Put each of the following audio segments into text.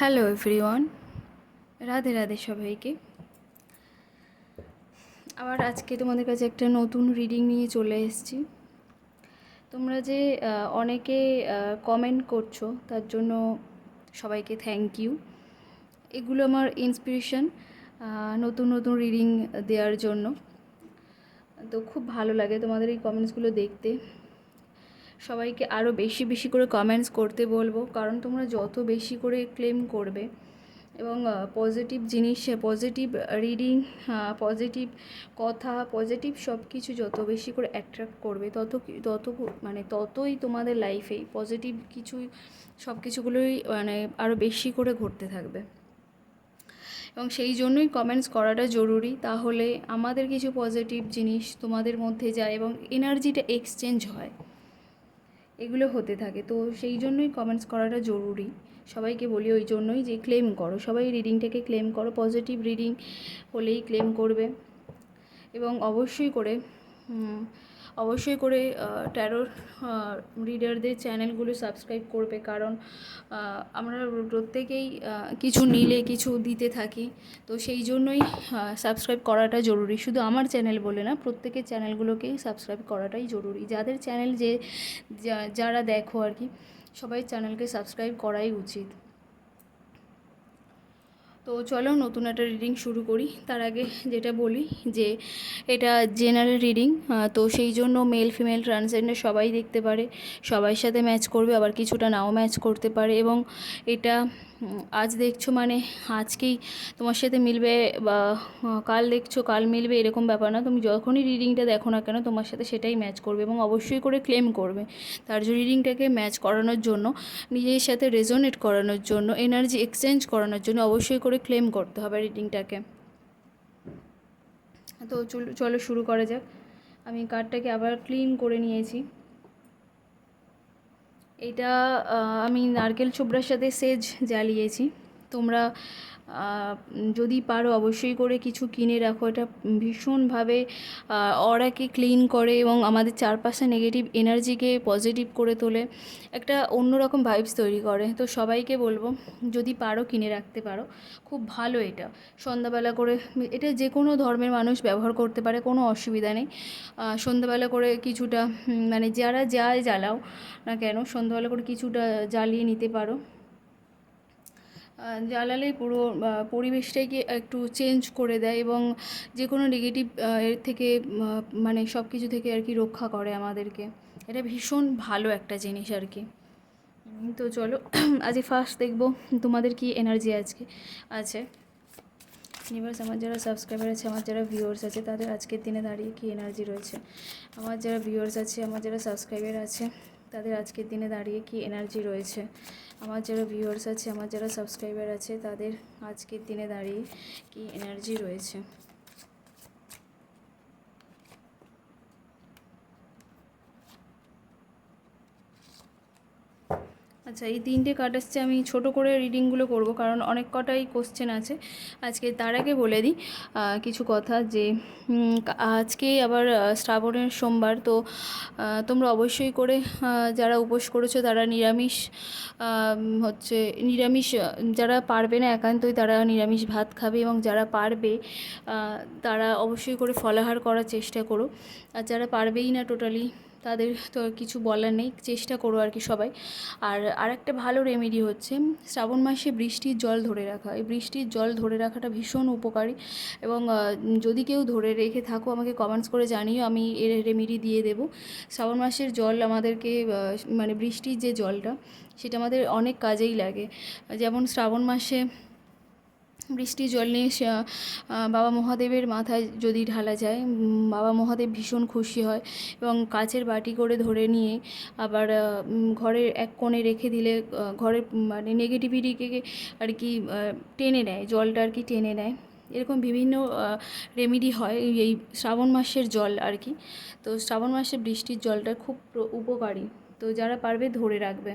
Hello everyone, Radhe Radhe সবাইকে। আবার আজকে তোমাদের কাছে একটা নতুন রিডিং নিয়ে চলে এসেছি। তোমরা যে অনেকে কমেন্ট করছো তার জন্য সবাইকে থ্যাংক ইউ। এগুলো আমার ইন্সপিরেশন নতুন নতুন রিডিং দেওয়ার জন্য। তো খুব ভালো লাগে তোমাদের এই কমেন্টসগুলো দেখতে। সবাইকে আরও বেশি বেশি করে কমেন্টস করতে বলবো, কারণ তোমরা যত বেশি করে ক্লেম করবে এবং পজিটিভ জিনিস, পজিটিভ রিডিং, পজিটিভ কথা, পজিটিভ সব কিছু যত বেশি করে অ্যাট্রাক্ট করবে ততই তোমাদের লাইফে পজিটিভ কিছু সব কিছুগুলোই আরও বেশি করে ঘটতে থাকবে। এবং সেই জন্যই কমেন্টস করাটা জরুরি, তাহলে আমাদের কিছু পজিটিভ জিনিস তোমাদের মধ্যে যায় এবং এনার্জিটা এক্সচেঞ্জ হয়, এগুলো হতে থাকে। তো সেই জন্যই কমেন্টস করাটা জরুরি। সবাইকে বলি ওই জন্যই যে ক্লেম করো, সবাই রিডিংটাকে ক্লেম করো, পজিটিভ রিডিং হলেই ক্লেম করবে। এবং অবশ্যই করে ট্যারোর রিডারদের চ্যানেলগুলো সাবস্ক্রাইব করবে, কারণ আমরা প্রত্যেকেই কিছু নিলে কিছু দিতে থাকি। তো সেই জন্যই সাবস্ক্রাইব করাটা জরুরি। শুধু আমার চ্যানেল বলে না, প্রত্যেকের চ্যানেলগুলোকেই সাবস্ক্রাইব করাটাই জরুরি। যাদের চ্যানেল যারা দেখো আর কি, সবাই চ্যানেলকে সাবস্ক্রাইব করাই উচিত। তো চলো নতুন একটা রিডিং শুরু করি। তার আগে যেটা বলি যে এটা জেনারেল রিডিং, তো সেই জন্য মেল ফিমেল ট্রান্সজেন্ডার সবাই দেখতে পারে, সবার সাথে ম্যাচ করবে, আবার কিছুটা নাও ম্যাচ করতে পারে। এবং এটা আজ দেখছো মানে আজকেই তোমার সাথে মিলবে, বা কাল দেখছো কাল মিলবে, এরকম ব্যাপার না। তুমি যখনই রিডিংটা দেখো না কেন, তোমার সাথে সেটাই ম্যাচ করবে এবং অবশ্যই করে ক্লেম করবে। তার যে রিডিংটাকে ম্যাচ করানোর জন্য, নিজের সাথে রেজোনেট করানোর জন্য, এনার্জি এক্সচেঞ্জ করানোর জন্য অবশ্যই করে ক্লেম করতে হবে রিডিংটাকে। তো চলো শুরু করা যাক। আমি কার্ডটাকে আবার ক্লিন করে নিয়েছি। এটা আমি নারকেল ছোবড়ার সাথে সেজ জ্বালিয়েছি। তোমরা যদি পারো অবশ্যই করে কিছু কিনে রাখো। এটা ভীষণভাবে অরাকে ক্লিন করে এবং আমাদের চারপাশে নেগেটিভ এনার্জিকে পজিটিভ করে তোলে, একটা অন্যরকম ভাইবস তৈরি করে। তো সবাইকে বলবো যদি পারো কিনে রাখতে পারো, খুব ভালো। এটা সন্ধ্যাবেলা করে, এটা যে কোনো ধর্মের মানুষ ব্যবহার করতে পারে, কোনো অসুবিধা নেই। সন্ধ্যাবেলা করে কিছুটা যারা যাই জ্বালাও না কেন, সন্ধ্যাবেলা করে কিছুটা জ্বালিয়ে নিতে পারো। জ্বালালেই পুরো পরিবেশটাকে একটু চেঞ্জ করে দেয় এবং যে কোনো নেগেটিভ এর থেকে সব কিছু থেকে আর কি রক্ষা করে আমাদেরকে। এটা ভীষণ ভালো একটা জিনিস আর কি। তো চলো আজকে ফার্স্ট দেখবো তোমাদের কি এনার্জি আজকে আছে। ইউনিভার্স, আমার যারা সাবস্ক্রাইবার আছে, আমার যারা ভিউয়ার্স আছে, তাদের আজকের দিনে দাঁড়িয়ে কী এনার্জি রয়েছে। আমার যারা ভিউয়ার্স আছে, আমার যারা সাবস্ক্রাইবার আছে, তাদের আজকের দিনে দাঁড়িয়ে কী এনার্জি রয়েছে। আমার যারা ভিউয়ার্স আছে, আমার যারা সাবস্ক্রাইবার আছে, তাদের আজকের দিনে দাঁড়িয়ে কী এনার্জি রয়েছে। আচ্ছা, এই তিনটে কার্ড আসছে। আমি ছোটো করে রিডিংগুলো করব, কারণ অনেক কটাই কোশ্চেন আছে আজকে। তার আগে বলে দিই কিছু কথা, যে আজকে আবার শ্রাবণের সোমবার। তো তোমরা অবশ্যই করে যারা উপোস করেছো তারা নিরামিষ, যারা পারবে না একান্তই তারা নিরামিষ ভাত খাবে, এবং যারা পারবে তারা অবশ্যই করে ফলাহার করার চেষ্টা করো। আর যারা পারবেই না টোটালি, তাদের তো কিছু বলার নেই, চেষ্টা করো আর কি সবাই। আর একটা ভালো রেমেডি হচ্ছে শ্রাবণ মাসে বৃষ্টির জল ধরে রাখা। এই বৃষ্টির জল ধরে রাখাটা ভীষণ উপকারী, এবং যদি কেউ ধরে রেখে থাকো আমাকে কমেন্টস করে জানিও, আমি এর রেমেডি দিয়ে দেবো। শ্রাবণ মাসের জল আমাদেরকে বৃষ্টির যে জলটা, সেটা আমাদের অনেক কাজেই লাগে। যেমন শ্রাবণ মাসে বৃষ্টির জল নিয়ে বাবা মহাদেবের মাথায় যদি ঢালা যায়, বাবা মহাদেব ভীষণ খুশি হয়, এবং কাচের বাটি করে ধরে নিয়ে আবার ঘরের এক কোণে রেখে দিলে ঘরের নেগেটিভিটিকে আর কি টেনে নেয়, জলটা আর কি টেনে নেয়। এরকম বিভিন্ন রেমেডি হয় এই শ্রাবণ মাসের জল আর কি। তো শ্রাবণ মাসে বৃষ্টির জলটা খুব উপকারী, তো যারা পারবে ধরে রাখবে।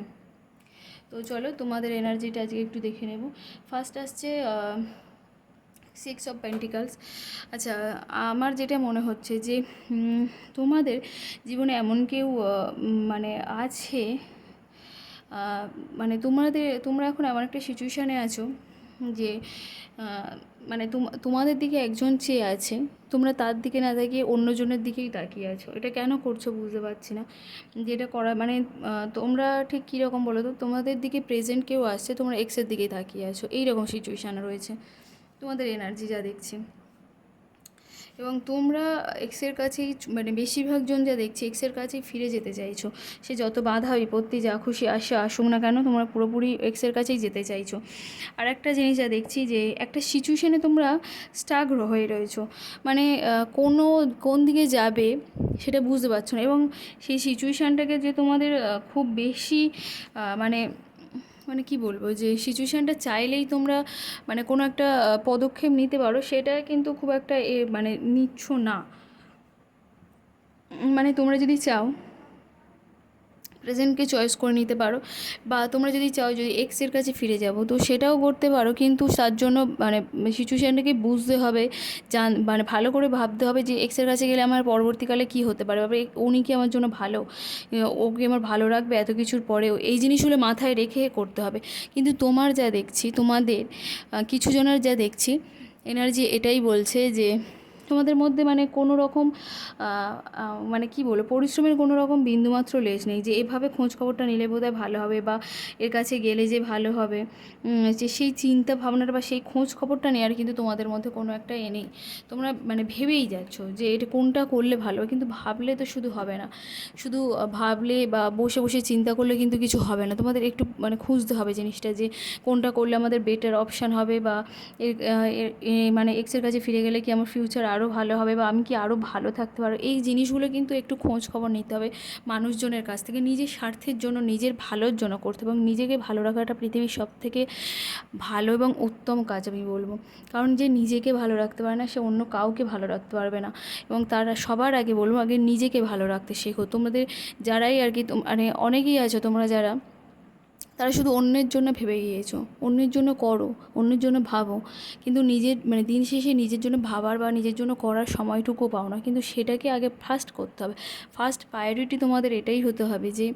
তো চলো তোমাদের এনার্জিটা আজকে একটু দেখে নেব। ফার্স্ট আসছে 6 অফ পেন্টিকালস। আচ্ছা, আমার যেটা মনে হচ্ছে যে তোমাদের জীবনে এমন কেউ আছে মানে তোমরা এখন এমন একটা সিচুয়েশানে আছো যে মানে তোমাদের দিকে একজন চেয়ে আছে, তোমরা তার দিকে না তাকিয়ে অন্যজনের দিকেই তাকিয়ে আছো। এটা কেন করছো বুঝতে পারছি না। যেটা করা মানে তোমরা ঠিক কীরকম বলো তো, তোমাদের দিকে প্রেজেন্ট কেউ আসছে, তোমরা এক্সের দিকেই তাকিয়ে আছো, এইরকম সিচুয়েশান রয়েছে তোমাদের এনার্জি যা দেখছি। এবং তোমরা এক্সের কাছেই মানে বেশিরভাগ জন যা দেখছি এক্সের কাছেই ফিরে যেতে চাইছো। সে যত বাধা বিপত্তি যা খুশি আসুক না কেন, তোমরা পুরোপুরি এক্সের কাছেই যেতে চাইছো। আর একটা জিনিস যা দেখছি যে একটা সিচুয়েশানে তোমরা স্টাক হয়ে রয়েছো, মানে কোন দিকে যাবে সেটা বুঝতে পারছো না। এবং সেই সিচুয়েশানটাকে যে তোমাদের খুব বেশি মানে মানে কি বলবো, যে সিচুয়েশানটা চাইলেই তোমরা মানে কোনো একটা পদক্ষেপ নিতে পারো, সেটা কিন্তু খুব একটা মানে নিচ্ছ না। মানে তোমরা যদি চাও প্রেজেন্টকে চয়েস করে নিতে পারো, বা তোমরা যদি চাও যদি এক্সের কাছে ফিরে যাবো তো সেটাও করতে পারো, কিন্তু তার জন্য মানে সিচুয়েশানটাকে বুঝতে হবে, মানে ভালো করে ভাবতে হবে যে এক্সের কাছে গেলে আমার পরবর্তীকালে কী হতে পারে, বা উনি কি আমার জন্য ভালো, ও কি আমার ভালো রাখবে এত কিছুর পরেও, এই জিনিসগুলো মাথায় রেখে করতে হবে। কিন্তু তোমার যা দেখছি, তোমাদের কিছু জনের যা দেখছি এনার্জি এটাই বলছে যে তোমাদের মধ্যে মানে কোনো রকম মানে কি বলবো, পরিশ্রমের কোনো রকম বিন্দুমাত্র লেশ নেই, যে এভাবে খোঁজ খবরটা নিলে বোধহয় ভালো হবে, বা এর কাছে গেলে যে ভালো হবে, যে সেই চিন্তা ভাবনাটা বা সেই খোঁজ খবরটা নেওয়ার কিন্তু তোমাদের মধ্যে কোনো একটা নেই। তোমরা মানে ভেবেই যাচ্ছ যে এটা কোনটা করলে ভালো হবে, কিন্তু ভাবলে তো শুধু হবে না, শুধু ভাবলে বা বসে বসে চিন্তা করলে কিন্তু কিছু হবে না। তোমাদের একটু মানে খুঁজতে হবে জিনিসটা, যে কোনটা করলে আমাদের বেটার অপশান হবে, বা মানে এক্সের কাছে ফিরে গেলে কি আমার ফিউচার আরও ভালো হবে, বা আমি কি আরও ভালো থাকতে পারবো। এই জিনিসগুলো কিন্তু একটু খোঁজ খবর নিতে হবে মানুষজনের কাছ থেকে, নিজের স্বার্থের জন্য, নিজের ভালোর জন্য করতে হবে। এবং নিজেকে ভালো রাখাটা পৃথিবীর সবথেকে ভালো এবং উত্তম কাজ আমি বলবো। কারণ যে নিজেকে ভালো রাখতে পারে না সে অন্য কাউকে ভালো রাখতে পারবে না। এবং তারা সবার আগে বলবো, আগে নিজেকে ভালো রাখতে শেখো। তোমাদের যারাই আর কি মানে অনেকেই আছো তোমরা যারা, তারা শুধু অন্যের জন্য ভেবে গিয়েছো, অন্যের জন্য করো, অন্যের জন্য ভাবো, কিন্তু নিজের মানে দিন শেষে নিজের জন্য ভাবার বা নিজের জন্য করার সময়টুকু পাও না। কিন্তু সেটাকে আগে ফার্স্ট করতে হবে। ফার্স্ট প্রায়োরিটি তোমাদের এটাই হতে হবে যে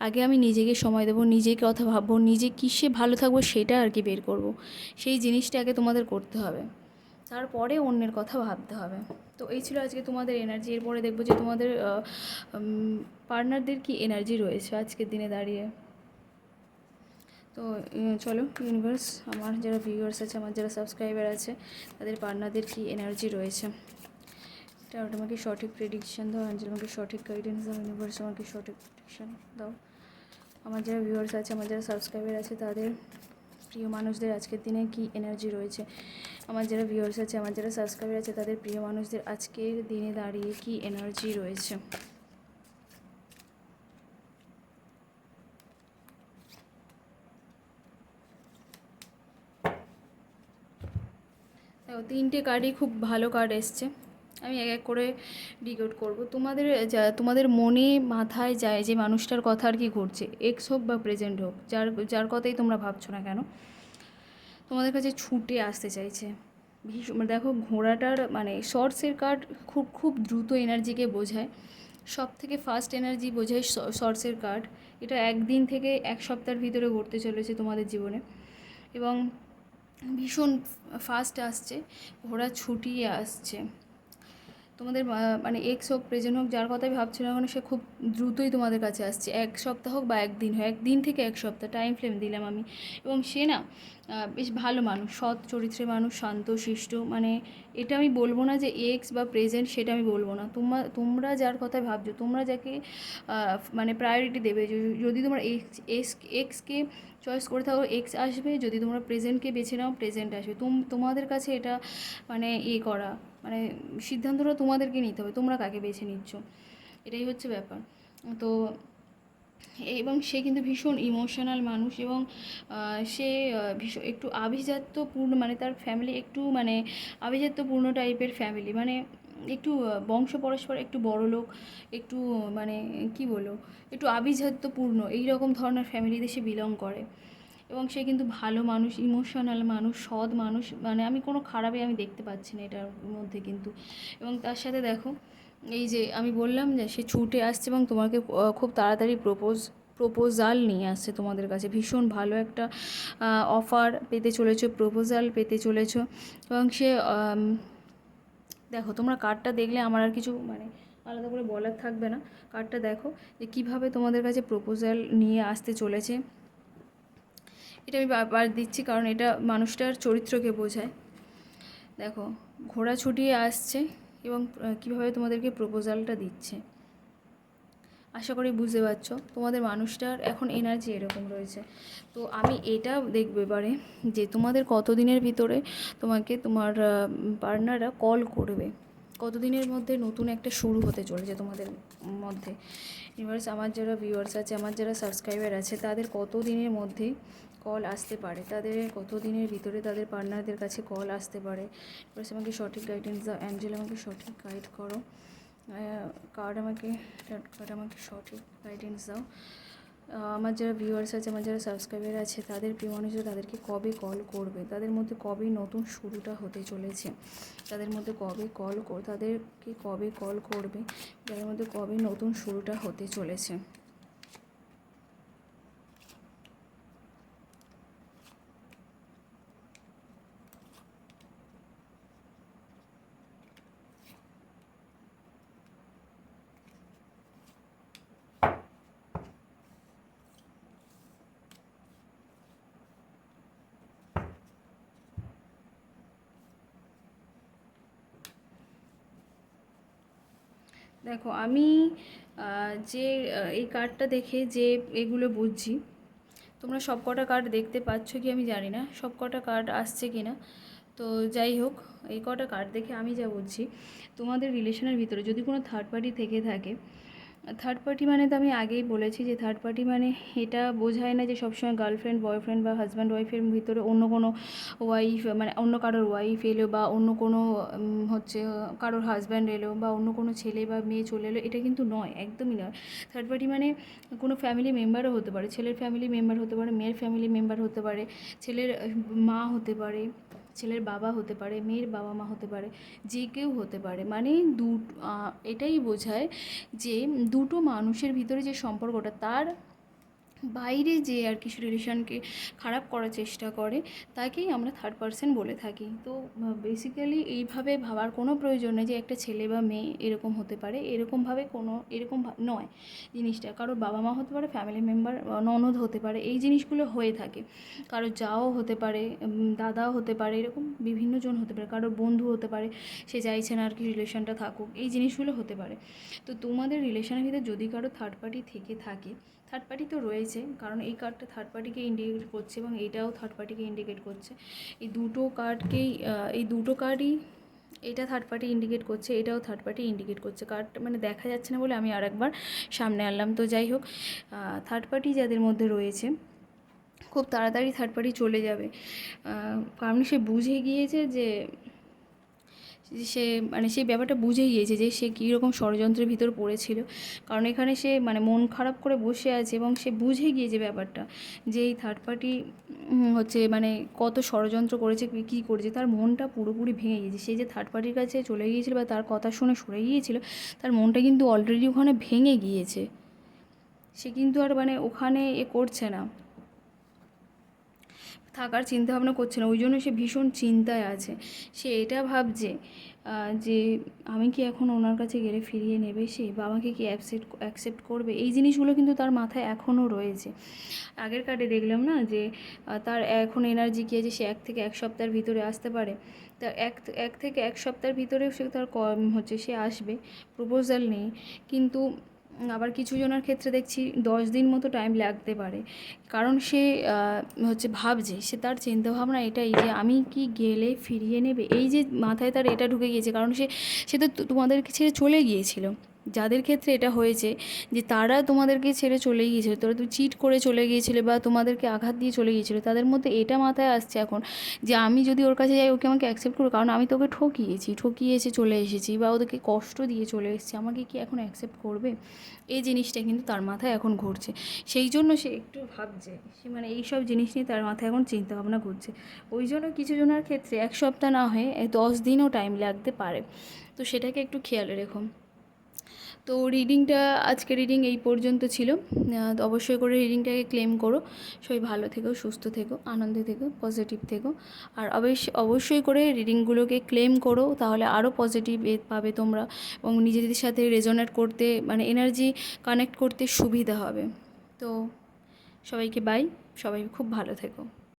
আগে আমি নিজেকে সময় দেবো, নিজের কথা ভাববো, নিজে কিসে ভালো থাকবো সেটা আর কি বের করব। সেই জিনিসটা আগে তোমাদের করতে হবে, তারপরে অন্যের কথা ভাবতে হবে। তো এই ছিল আজকে তোমাদের এনার্জি। এরপরে দেখবো যে তোমাদের পার্টনারদের কি এনার্জি রয়েছে আজকের দিনে দাঁড়িয়ে। তো চলো ইউনিভার্স, আমার যারা ভিউয়ার্স আছে, আমার যারা সাবস্ক্রাইবার আছে, তাদের পার্টনারদের কি এনার্জি রয়েছে, এটা আমাকে সঠিক প্রেডিকশান দাও। অ্যাঞ্জেল আমাকে সঠিক গাইডেন্স দাও। ইউনিভার্স আমাকে সঠিক প্রেডিকশান দাও। আমার যারা ভিউয়ার্স আছে, আমার যারা সাবস্ক্রাইবার আছে, তাদের প্রিয় মানুষদের আজকের দিনে কি এনার্জি রয়েছে। আমার যারা ভিউয়ার্স আছে, আমার যারা সাবস্ক্রাইবার আছে, তাদের প্রিয় মানুষদের আজকের দিনে দাঁড়িয়ে কি এনার্জি রয়েছে। দেখো, তিনটে কার্ডই খুব ভালো কার্ড এসছে। আমি এক এক করে ডিকোড করব। তোমাদের মনে মাথায় যায় যে মানুষটার কথা আর কি ঘুরছে, এক্স হোক বা প্রেজেন্ট হোক, যার কথাই তোমরা ভাবছো না কেন, তোমাদের কাছে ছুটে আসতে চাইছে ভীষণ। দেখো, ঘোড়াটার মানে শর্টসের কার্ড খুব খুব দ্রুত এনার্জিকে বোঝায়। সব থেকে ফাস্ট এনার্জি বোঝায় শর্টসের কার্ড। এটা একদিন থেকে এক সপ্তাহের ভিতরে ঘটতে চলেছে তোমাদের জীবনে, এবং ভীষণ ফাস্ট আসছে, ঘোড়া ছুটিয়ে আসছে। তোমাদের মানে এক্স হোক প্রেজেন্ট হোক, যার কথাই ভাবছিল না কেন, সে খুব দ্রুতই তোমাদের কাছে আসছে। এক সপ্তাহ হোক বা একদিন হোক, একদিন থেকে এক সপ্তাহ টাইম ফ্রেম দিলাম আমি। এবং সে না বেশ ভালো মানুষ, সৎ চরিত্রের মানুষ, শান্ত শিষ্ট। মানে এটা আমি বলবো না যে এক্স বা প্রেজেন্ট, সেটা আমি বলবো না। তোমরা যার কথায় ভাবছো, তোমরা যাকে মানে প্রায়োরিটি দেবে, যদি তোমরা এক্সকে চয়েস করে থাকো এক্স আসবে, যদি তোমরা প্রেজেন্টকে বেছে নাও প্রেজেন্ট আসবে। তোমাদের কাছে এটা মানে করা মানে সিদ্ধান্তটা তোমাদেরকে নিতে হবে, তোমরা কাকে বেছে নিচ্ছ, এটাই হচ্ছে ব্যাপার। তো এবং সে কিন্তু ভীষণ ইমোশনাল মানুষ, এবং সে ভীষণ একটু আভিজাত্যপূর্ণ, মানে তার ফ্যামিলি একটু মানে আভিজাত্যপূর্ণ টাইপের ফ্যামিলি, মানে একটু বংশ পরস্পর একটু বড়লোক, একটু মানে কি বলো, একটু আভিজাত্যপূর্ণ এই রকম ধরনের ফ্যামিলিতে সে বিলং করে। এবং সে কিন্তু ভালো মানুষ, ইমোশনাল মানুষ, সৎ মানুষ, মানে আমি কোনো খারাপই আমি দেখতে পাচ্ছি না এটার মধ্যে কিন্তু। এবং তার সাথে দেখো, এই যে আমি বললাম যে সে ছুটে আসছে এবং তোমাকে খুব তাড়াতাড়ি প্রপোজ প্রপোজাল নিয়ে আসছে তোমাদের কাছে। ভীষণ ভালো একটা অফার পেতে চলেছো, প্রপোজাল পেতে চলেছো। এবং সে দেখো, তোমরা কার্ডটা দেখলে আমার আর কিছু মানে আলাদা করে বলার থাকবে না। কার্ডটা দেখো যে কীভাবে তোমাদের কাছে প্রপোজাল নিয়ে আসতে চলেছে। এটা আমি বারবার দিচ্ছি কারণ এটা মানুষটার চরিত্রকে বোঝায়। দেখো, ঘোড়া ছুটিয়ে আসছে এবং কীভাবে তোমাদেরকে প্রপোজালটা দিচ্ছে। আশা করি বুঝতে পারছো তোমাদের মানুষটার এখন এনার্জি এরকম রয়েছে। তো আমি এটা দেখবে এবারে যে তোমাদের কতদিনের ভিতরে তোমাকে তোমার পার্টনাররা কল করবে, কতদিনের মধ্যে নতুন একটা শুরু হতে চলেছে তোমাদের মধ্যে। ইউনিভার্স, আমার যারা ভিউয়ার্স আছে, আমার যারা সাবস্ক্রাইবার আছে, তাদের কতদিনের মধ্যে কল আসতে পারে, তাদের কতদিনের ভিতরে তাদের পার্টনারদের কাছে কল আসতে পারে। ইউনিভার্স আমাকে সঠিক গাইডেন্স দাও, অ্যাঞ্জেল আমাকে সঠিক গাইড করো, কার্ড আমাকে সঠিক গাইডেন্স দাও। আমার যারা ভিউয়ার্স আছে, আমার যারা সাবস্ক্রাইবার আছে, তাদের প্রিয় মানুষরা তাদেরকে কবে কল করবে, তাদের মধ্যে কবে নতুন শুরুটা হতে চলেছে, তাদের মধ্যে তাদেরকে কবে কল করবে, তাদের মধ্যে কবে নতুন শুরুটা হতে চলেছে। দেখো, আমি যে এই কার্ডটা দেখে যে এগুলো বুঝছি, তোমরা সব কটা কার্ড দেখতে পাচ্ছ কি আমি জানি না, সব কটা কার্ড আসছে কি না। তো যাই হোক, এই কটা কার্ড দেখে আমি যা বুঝছি, তোমাদের রিলেশনের ভিতরে যদি কোনো থার্ড পার্টি থেকে থাকে, থার্ড পার্টি মানে তো আমি আগেই বলেছি যে থার্ড পার্টি মানে এটা বোঝায় না যে সবসময় গার্লফ্রেন্ড বয়ফ্রেন্ড বা হাজব্যান্ড ওয়াইফের ভিতরে অন্য কোনো ওয়াইফ, মানে অন্য কারোর ওয়াইফ এলো বা অন্য কোনো হচ্ছে কারোর হাজব্যান্ড এলো বা অন্য কোনো ছেলে বা মেয়ে চলে এলো, এটা কিন্তু নয়, একদমই নয়। থার্ড পার্টি মানে কোনো ফ্যামিলি মেম্বারও হতে পারে, ছেলের ফ্যামিলি মেম্বার হতে পারে, মেয়ের ফ্যামিলি মেম্বার হতে পারে, ছেলের মা হতে পারে, ছেলের বাবা হতে পারে, মেয়ের বাবা মা হতে পারে, যে কেউ হতে পারে। মানে এটাই বোঝায় যে দুটো মানুষের ভিতরে যে সম্পর্কটা, তার বাইরে যে আর কিছু রিলেশনকে খারাপ করার চেষ্টা করে, তাকেই আমরা থার্ড পারসন বলে থাকি। তো বেসিক্যালি এইভাবে ভাবার কোনো প্রয়োজন নেই যে একটা ছেলে বা মেয়ে এরকম হতে পারে, এরকমভাবে কোনো এরকম নয় জিনিসটা। কারোর বাবা মা হতে পারে, ফ্যামিলি মেম্বার, ননদ হতে পারে, এই জিনিসগুলো হয়ে থাকে। কারোর যাও হতে পারে, দাদাও হতে পারে, এরকম বিভিন্ন জন হতে পারে, কারোর বন্ধু হতে পারে, সে চাইছে না আর কি রিলেশনটা থাকুক, এই জিনিসগুলো হতে পারে। তো তোমাদের রিলেশনের ভিতরে যদি কারো থার্ড পার্টি থেকে থাকে, থার্ড পার্টি তো রয়েছে, কারণ এই কার্ডটা থার্ড পার্টিকে ইন্ডিকেট করছে এবং এইটাও থার্ড পার্টিকে ইন্ডিকেট করছে। এই দুটো কার্ডই, এটা থার্ড পার্টি ইন্ডিকেট করছে, এটাও থার্ড পার্টি ইন্ডিকেট করছে। কার্ড মানে দেখা যাচ্ছে না বলে আমি আরেকবার সামনে আনলাম। তো যাই হোক, থার্ড পার্টি যাদের মধ্যে রয়েছে, খুব তাড়াতাড়ি থার্ড পার্টি চলে যাবে, কারণ সে বুঝে গিয়েছে যে সে মানে সেই ব্যাপারটা বুঝে গিয়েছে যে সে কীরকম ষড়যন্ত্রের ভিতর পড়েছিল। কারণ এখানে সে মানে মন খারাপ করে বসে আছে এবং সে বুঝে গিয়েছে ব্যাপারটা যে এই থার্ড পার্টি হচ্ছে মানে কত ষড়যন্ত্র করেছে, কী করেছে, তার মনটা পুরোপুরি ভেঙে গিয়েছে। সে যে থার্ড পার্টির কাছে চলে গিয়েছিল বা তার কথা শুনে সরে গিয়েছিল, তার মনটা কিন্তু অলরেডি ওখানে ভেঙে গিয়েছে। সে কিন্তু আর মানে ওখানে করছে না, থাকার চিন্তাভাবনা করছে না, ওই জন্য সে ভীষণ চিন্তায় আছে। সে এটা ভাবছে যে আমি কি এখন ওনার কাছে গেলে ফিরিয়ে নেবে সে, বা আমাকে কি অ্যাকসেপ্ট করবে, এই জিনিসগুলো কিন্তু তার মাথায় এখনও রয়েছে। আগের কার্ডে দেখলাম না যে তার এখন এনার্জি কী আছে, সে 1 থেকে 1 সপ্তাহের ভিতরে আসতে পারে। তা এক থেকে 1 সপ্তাহের ভিতরে সে তার সে আসবে, প্রপোজাল নেই। কিন্তু আবার কিছু জনের ক্ষেত্রে দেখছি 10 দিন মতো টাইম লাগতে পারে, কারণ সে ভাবছে, সে তার চিন্তাভাবনা এটাই যে আমি কি গেলে ফিরিয়ে নেবে, এই যে মাথায় তার এটা ঢুকে গিয়েছে। কারণ সে তো তোমাদেরকে ছেড়ে চলে গিয়েছিল। যাদের ক্ষেত্রে এটা হয়েছে যে তারা তোমাদেরকে ছেড়ে চলে গিয়েছিল, তুমি চিট করে চলে গিয়েছিলে বা তোমাদেরকে আঘাত দিয়ে চলে গিয়েছিল, তাদের মধ্যে এটা মাথায় আসছে এখন যে আমি যদি ওর কাছে যাই, ওকে আমাকে অ্যাকসেপ্ট করবে, কারণ আমি তোকে ঠকিয়ে এসে চলে এসেছি বা ওদেরকে কষ্ট দিয়ে চলে এসেছি, আমাকে কি এখন অ্যাকসেপ্ট করবে, এই জিনিসটা কিন্তু তার মাথায় এখন ঘুরছে। সেই জন্য সে একটু ভাবছে, সে মানে এইসব জিনিস নিয়ে তার মাথায় এখন চিন্তাভাবনা ঘুরছে। ওই জন্য কিছু জনের ক্ষেত্রে 1 সপ্তাহ না হয়ে 10 দিনও টাইম লাগতে পারে। তো সেটাকে একটু খেয়াল রেখো। তো রিডিংটা, আজকে রিডিং এই পর্যন্ত ছিল। তো অবশ্যই করে রিডিংটাকে ক্লেম করো। সবাই ভালো থেকো, সুস্থ থেকো, আনন্দে থেকো, পজিটিভ থেকো। আর অবশ্যই করে রিডিংগুলোকে ক্লেম করো, তাহলে আরও পজিটিভ পাবে তোমরা এবং নিজেদের সাথে রেজোনেট করতে, মানে এনার্জি কানেক্ট করতে সুবিধা হবে। তো সবাইকে বাই, সবাই খুব ভালো থেকো।